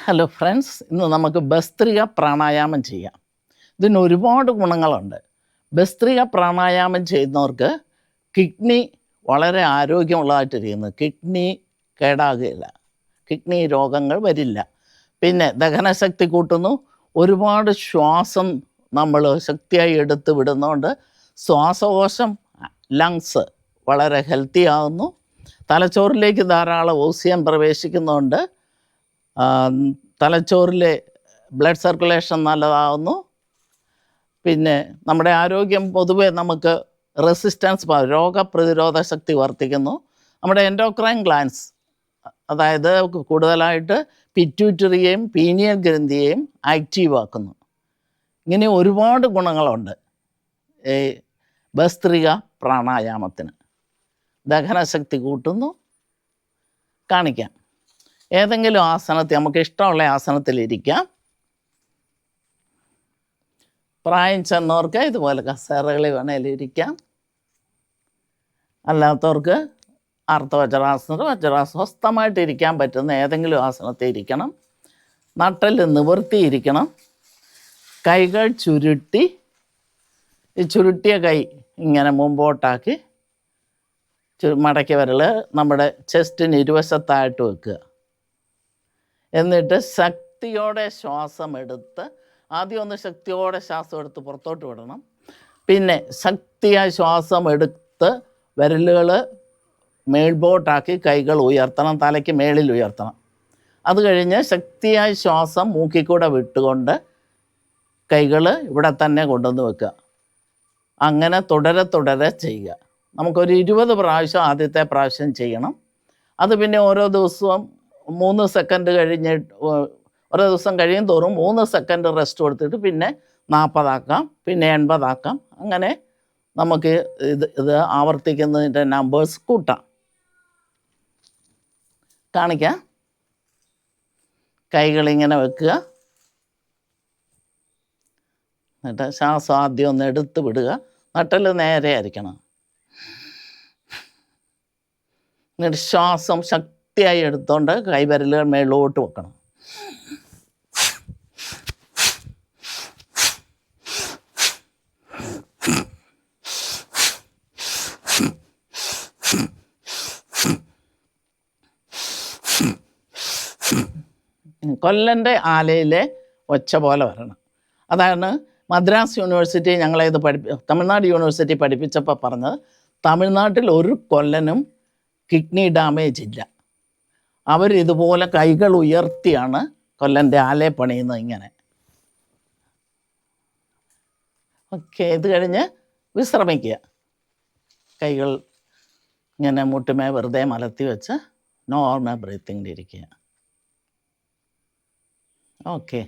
Hello friends, ഇന്ന് നമുക്ക് ഭസ്ത്രിക പ്രാണായാമം ചെയ്യാം. ഇതിന് ഒരുപാട് ഗുണങ്ങളുണ്ട്. ഭസ്ത്രിക പ്രാണായാമം ചെയ്യുന്നവർക്ക് കിഡ്നി വളരെ ആരോഗ്യമുള്ളതായിട്ടിരിക്കുന്നു. കിഡ്നി കേടാകുകയില്ല, കിഡ്നി രോഗങ്ങൾ വരില്ല. പിന്നെ ദഹനശക്തി കൂട്ടുന്നു. ഒരുപാട് ശ്വാസം നമ്മൾ ശക്തിയായി എടുത്ത് വിടുന്നതുകൊണ്ട് ശ്വാസകോശം, ലങ്സ് വളരെ ഹെൽത്തി ആകുന്നു. തലച്ചോറിലേക്ക് ധാരാളം ഓക്സിജൻ പ്രവേശിക്കുന്നതുകൊണ്ട് തലച്ചോറിലെ ബ്ലഡ് സർക്കുലേഷൻ നല്ലതാകുന്നു. പിന്നെ നമ്മുടെ ആരോഗ്യം പൊതുവെ നമുക്ക് റെസിസ്റ്റൻസ്, രോഗപ്രതിരോധ ശക്തി വർദ്ധിക്കുന്നു. നമ്മുടെ എൻഡോക്രൈൻ ഗ്ലാൻസ്, അതായത് കൂടുതലായിട്ട് പിറ്റ്യൂട്ടറിയെയും പീനിയൽ ഗ്രന്ഥിയെയും ആക്റ്റീവ് ആക്കുന്നു. ഇങ്ങനെ ഒരുപാട് ഗുണങ്ങളുണ്ട് ഈ ഭസ്ത്രിക പ്രാണായാമത്തിന്. ദഹനശക്തി കൂട്ടുന്നു. കാണിക്കാം. ഏതെങ്കിലും ആസനത്തിൽ, നമുക്ക് ഇഷ്ടമുള്ള ആസനത്തിലിരിക്കാം. പ്രായം ചെന്നവർക്ക് ഇതുപോലെ കസേരകളിൽ വേണേലിരിക്കാം. അല്ലാത്തവർക്ക് അർത്ഥവജ്രാസനം, വജ്രാസനം, സ്വസ്ഥമായിട്ടിരിക്കാൻ പറ്റുന്ന ഏതെങ്കിലും ആസനത്തിൽ ഇരിക്കണം. നട്ടെല്ല് നിവർത്തിയിരിക്കണം. കൈകൾ ചുരുട്ടി, ഈ ചുരുട്ടിയ കൈ ഇങ്ങനെ മുമ്പോട്ടാക്കി മടക്കി വിരൽ നമ്മുടെ ചെസ്റ്റിന് ഇരുവശത്തായിട്ട് വെക്കുക. എന്നിട്ട് ശക്തിയോടെ ശ്വാസം എടുത്ത്, ആദ്യം ഒന്ന് ശക്തിയോടെ ശ്വാസം എടുത്ത് പുറത്തോട്ട് വിടണം. പിന്നെ ശക്തിയായി ശ്വാസം എടുത്ത് വിരലുകൾ മേൽപോട്ടാക്കി കൈകൾ ഉയർത്തണം, തലയ്ക്ക് മേളിൽ ഉയർത്തണം. അത് കഴിഞ്ഞ് ശക്തിയായി ശ്വാസം മൂക്കിക്കൂടെ വിട്ടുകൊണ്ട് കൈകൾ ഇവിടെ തന്നെ കൊണ്ടുവന്ന് വെക്കുക. അങ്ങനെ തുടരെ ചെയ്യുക. നമുക്കൊരു 20 പ്രാവശ്യം ആദ്യത്തെ പ്രാവശ്യം ചെയ്യണം. അത് പിന്നെ ഓരോ ദിവസവും 3 സെക്കൻഡ് കഴിഞ്ഞിട്ട്, ഓരോ ദിവസം കഴിയും തോറും 3 സെക്കൻഡ് റെസ്റ്റ് കൊടുത്തിട്ട് പിന്നെ 40 ആക്കാം, പിന്നെ 80 ആക്കാം. അങ്ങനെ നമുക്ക് ഇത് ആവർത്തിക്കുന്നതിൻ്റെ നമ്പേഴ്സ് കൂട്ടാം. കാണിക്കാം. കൈകളിങ്ങനെ വെക്കുക. എന്നിട്ട് ശ്വാസം ആദ്യം ഒന്ന് എടുത്ത് വിടുക. നട്ടെല്ല് നേരെ ആയിരിക്കണം. എന്നിട്ട് ശ്വാസം ശക്തിയായി എടുത്തുകൊണ്ട് കൈവിരലുകൾ മേലോട്ട് വെക്കണം. കൊല്ലൻ്റെ ആലയിലെ ഒച്ച പോലെ വരണം. അതാണ് മദ്രാസ് യൂണിവേഴ്സിറ്റി ഞങ്ങളേത് തമിഴ്നാട് യൂണിവേഴ്സിറ്റി പഠിപ്പിച്ചപ്പോൾ പറഞ്ഞത്. തമിഴ്നാട്ടിൽ ഒരു കൊല്ലനും കിഡ്നി ഡാമേജ് ഇല്ല. അവരിതുപോലെ കൈകൾ ഉയർത്തിയാണ് കൊല്ലൻ്റെ ആലയെ പണിയുന്നത്. ഇങ്ങനെ ഓക്കെ. ഇത് കഴിഞ്ഞ് വിശ്രമിക്കുക. കൈകൾ ഇങ്ങനെ മുട്ടുമേ വെറുതെ മലർത്തി വെച്ച് നോർമൽ ബ്രീത്തിങ്ങിലിരിക്കുക. ഓക്കെ.